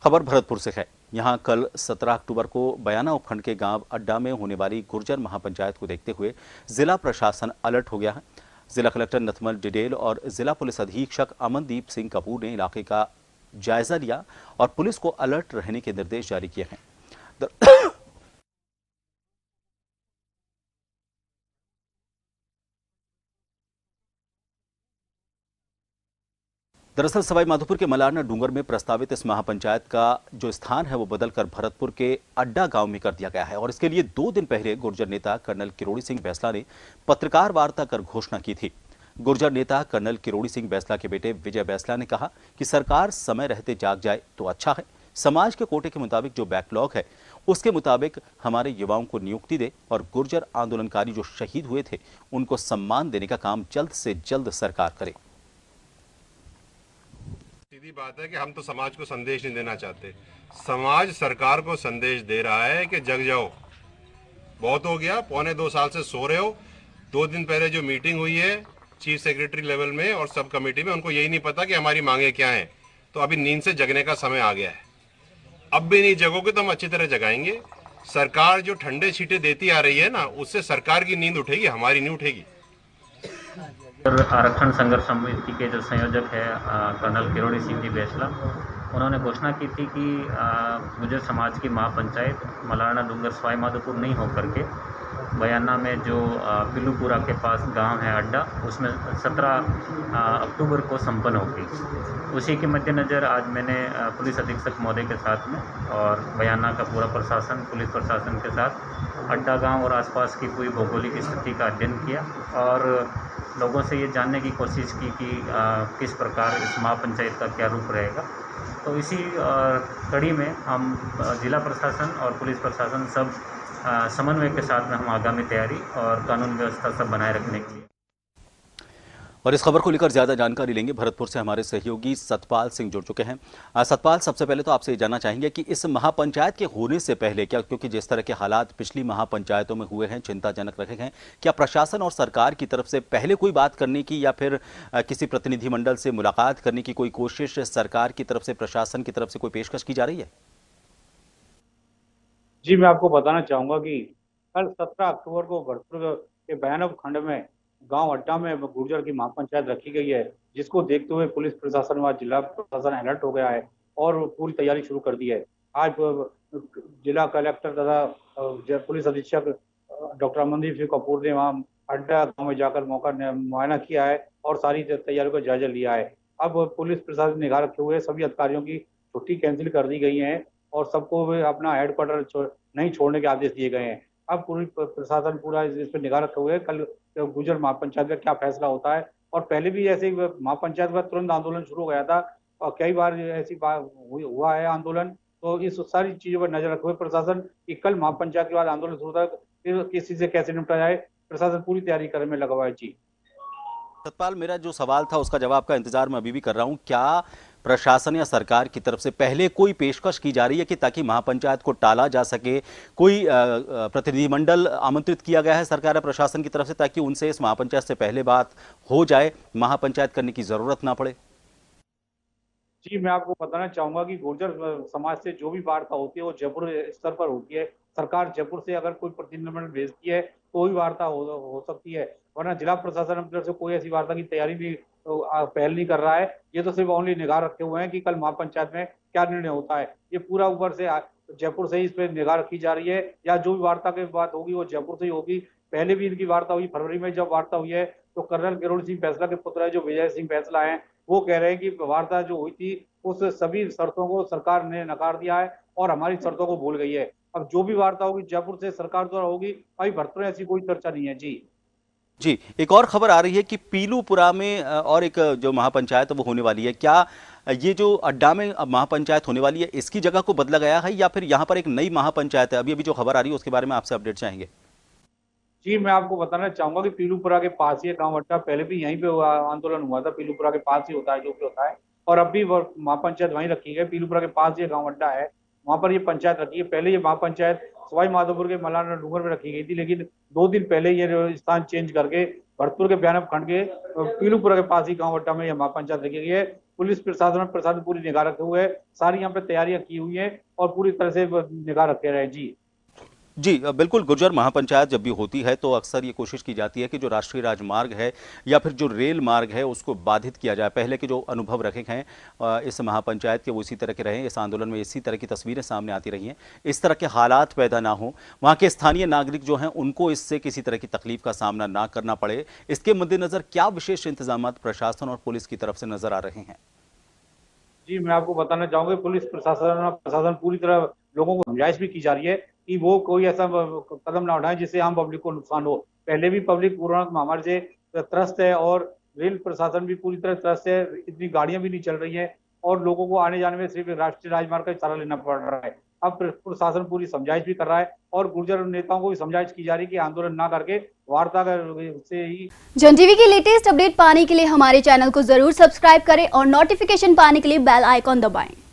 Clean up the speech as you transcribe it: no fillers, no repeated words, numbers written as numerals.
खबर भरतपुर से है। यहां कल 17 अक्टूबर को बयाना उपखंड के गांव अड्डा में होने वाली गुर्जर महापंचायत को देखते हुए जिला प्रशासन अलर्ट हो गया है। जिला कलेक्टर नथमल डिडेल और जिला पुलिस अधीक्षक अमनदीप सिंह कपूर ने इलाके का जायजा लिया और पुलिस को अलर्ट रहने के निर्देश जारी किए हैं। दरअसल सवाई माधोपुर के मलारना डूंगर में प्रस्तावित इस महापंचायत का जो स्थान है वो बदलकर भरतपुर के अड्डा गांव में कर दिया गया है और इसके लिए 2 दिन पहले गुर्जर नेता कर्नल किरोड़ी सिंह बैंसला ने पत्रकार वार्ता कर घोषणा की थी। गुर्जर नेता कर्नल किरोड़ी सिंह बैंसला के बेटे विजय बैंसला ने कहा कि सरकार समय रहते जाग जाए तो अच्छा है। समाज के कोटे के मुताबिक जो बैकलॉग है उसके मुताबिक हमारे युवाओं को नियुक्ति दे और गुर्जर आंदोलनकारी जो शहीद हुए थे उनको सम्मान देने का काम जल्द से जल्द सरकार करे। सीधी बात है कि हम तो समाज को संदेश नहीं देना चाहते। समाज सरकार को संदेश दे रहा है कि जग जाओ, बहुत हो गया, 1.25 साल से सो रहे हो। 2 दिन पहले जो मीटिंग हुई है चीफ सेक्रेटरी लेवल में और सब कमेटी में, उनको यही नहीं पता कि हमारी मांगे क्या हैं। तो अभी नींद से जगने का समय आ गया है। अब भी नहीं जगोगे तो हम अच्छी तरह जगाएंगे। सरकार जो ठंडे छींटे देती आ रही है ना, उससे सरकार की नींद उठेगी, हमारी नहीं उठेगी। आरक्षण संघर्ष समिति के जो संयोजक है कर्नल किरोड़ी सिंह जी बैंसला, उन्होंने घोषणा की थी कि गुर्जर समाज की महापंचायत मलारना डूंगर सवाई माधोपुर नहीं होकर के बयाना में जो पिलूपुरा के पास गांव है अड्डा, उसमें 17 अक्टूबर को संपन्न होगी। उसी के मद्देनज़र आज मैंने पुलिस अधीक्षक महोदय के साथ में और बयाना का पूरा प्रशासन, पुलिस प्रशासन के साथ अड्डा गांव और आसपास की पूरी भौगोलिक स्थिति का अध्ययन किया और लोगों से ये जानने की कोशिश की कि किस प्रकार इस महापंचायत का क्या रूप रहेगा। तो इसी कड़ी में हम जिला प्रशासन और पुलिस प्रशासन सब समन्वय के साथ में हम आगामी तैयारी और कानून व्यवस्था सब बनाए रखने के लिए। और इस खबर को लेकर ज्यादा जानकारी लेंगे। भरतपुर से हमारे सहयोगी सतपाल सिंह जुड़ चुके हैं। सतपाल, सबसे पहले तो आपसे ये जानना चाहेंगे कि इस महापंचायत के होने से पहले क्या, क्योंकि जिस तरह के हालात पिछली महापंचायतों में हुए हैं चिंताजनक रहे हैं, क्या प्रशासन और सरकार की तरफ से पहले कोई बात करने की या फिर किसी प्रतिनिधिमंडल से मुलाकात करने की कोई कोशिश सरकार की तरफ से, प्रशासन की तरफ से कोई पेशकश की जा रही है? जी, मैं आपको बताना चाहूंगा कि कल 17 अक्टूबर को भरतपुर के बयाना खंड में गांव अड्डा में गुर्जर की महापंचायत रखी गई है, जिसको देखते हुए पुलिस प्रशासन व जिला प्रशासन अलर्ट हो गया है और पूरी तैयारी शुरू कर दी है। आज जिला कलेक्टर तथा पुलिस अधीक्षक डॉक्टर अमनदीप सिंह कपूर ने वहाँ अड्डा गांव में जाकर मौका मुआयना किया है और सारी तैयारियों का जायजा लिया है। अब पुलिस प्रशासन निगाह रखे हुए सभी अधिकारियों की छुट्टी कैंसिल कर दी गई है और सबको अपना हेडक्वार्टर नहीं छोड़ने के आदेश दिए गए हैं। अब पूरी प्रशासन पूरा इस पर निगाह रखे हुए है कल गुर्जर महापंचायत का क्या फैसला होता है। और पहले भी ऐसे महापंचायत का तुरंत आंदोलन शुरू हो गया था और कई बार ऐसी बात हुआ है आंदोलन। तो इस सारी चीजों पर नजर रखे हुए प्रशासन कि कल महापंचायत के बाद आंदोलन शुरू था, फिर किसी से कैसे निपटा जाए, प्रशासन पूरी तैयारी करने में लगा हुआ है। जी सतपाल, मेरा जो सवाल था उसका जवाब का इंतजार मैं अभी भी कर रहा हूं। क्या प्रशासन या सरकार की तरफ से पहले कोई पेशकश की जा रही है कि ताकि महापंचायत को टाला जा सके? कोई प्रतिनिधिमंडल आमंत्रित किया गया है सरकार या प्रशासन की तरफ से ताकि उनसे इस महापंचायत से पहले बात हो जाए, महापंचायत करने की जरूरत ना पड़े? जी, मैं आपको बताना चाहूंगा कि गुर्जर समाज से जो भी वार्ता होती है वो जयपुर स्तर पर होती है। सरकार जयपुर से अगर कोई प्रतिनिधिमंडल भेजती है तो ही वार्ता हो सकती है, वरना जिला प्रशासन अपनी तरफ से कोई ऐसी वार्ता की तैयारी भी पहल नहीं कर रहा है। ये तो सिर्फ ओनली निगाह रखे हुए हैं कि कल महापंचायत में क्या निर्णय होता है। ये पूरा ऊपर से जयपुर से ही इस पर निगाह रखी जा रही है, या जो भी वार्ता की बात होगी वो जयपुर से ही होगी। पहले भी इनकी वार्ता हुई, फरवरी में जब वार्ता हुई है तो कर्नल किरोड़ी सिंह बैंसला के पुत्र है जो विजय सिंह बैंसला है, वो कह रहे हैं कि वार्ता जो हुई थी उस सभी शर्तों को सरकार ने नकार दिया है और हमारी शर्तों को भूल गई है। अब जो भी वार्ता होगी जयपुर से सरकार द्वारा होगी, अभी भरतपुर में ऐसी कोई चर्चा नहीं है। जी जी, एक और खबर आ रही है कि पीलूपुरा में और एक जो महापंचायत वो होने वाली है। क्या ये जो अड्डा में अब महापंचायत होने वाली है इसकी जगह को बदला गया है या फिर यहाँ पर एक नई महापंचायत है? अभी अभी जो खबर आ रही है उसके बारे में आपसे अपडेट चाहेंगे। जी, मैं आपको बताना चाहूंगा कि पीलूपुरा के पास ही गांव अड्डा, पहले भी यहीं पे आंदोलन हुआ था, पीलूपुरा के पास ही होता है जो भी होता है, और अब भी महापंचायत वहीं रखी है। पीलूपुरा के पास ये गांव अड्डा है, वहां पर ये पंचायत रखी है। पहले ये महापंचायत सवाई माधोपुर के मलारना डूंगर में रखी गई थी, लेकिन 2 दिन पहले ये स्थान चेंज करके भरतपुर के बयानब खंड के पीलूपुरा के पास ही गांव अड्डा में यह महापंचायत रखी गई है। पुलिस प्रशासन पूरी निगाह रखे हुए है, सारी यहाँ पे तैयारियां की हुई है और पूरी तरह से निगाह रखे रहे। जी बिल्कुल, गुर्जर महापंचायत जब भी होती है तो अक्सर ये कोशिश की जाती है कि जो राष्ट्रीय राजमार्ग है या फिर जो रेल मार्ग है उसको बाधित किया जाए। पहले के जो अनुभव रखे हैं इस महापंचायत के वो इसी तरह के रहे, इस आंदोलन में इसी तरह की तस्वीरें सामने आती रही हैं। इस तरह के हालात पैदा ना हो, वहाँ के स्थानीय नागरिक जो हैं उनको इससे किसी तरह की तकलीफ का सामना ना करना पड़े, इसके मद्देनजर क्या विशेष इंतजाम प्रशासन और पुलिस की तरफ से नजर आ रहे हैं? जी, मैं आपको बताना चाहूंगा, पुलिस प्रशासन पूरी तरह लोगों को समझाइश भी की जा रही है कि वो कोई ऐसा कदम ना उठाएं जिससे आम पब्लिक को नुकसान हो। पहले भी पब्लिक कोरोना महामारी से त्रस्त है और रेल प्रशासन भी पूरी तरह त्रस्त है, इतनी गाड़ियां भी नहीं चल रही हैं और लोगों को आने जाने में सिर्फ राष्ट्रीय राजमार्ग का सहारा लेना पड़ रहा है। अब प्रशासन पूरी समझाइश भी कर रहा है और गुर्जर नेताओं को भी समझाइश की जा रही है कि आंदोलन ना करके वार्ता से ही। जन टीवी की लेटेस्ट अपडेट पाने के लिए हमारे चैनल को जरूर सब्सक्राइब करें और नोटिफिकेशन पाने के लिए बेल आइकॉन दबाएं।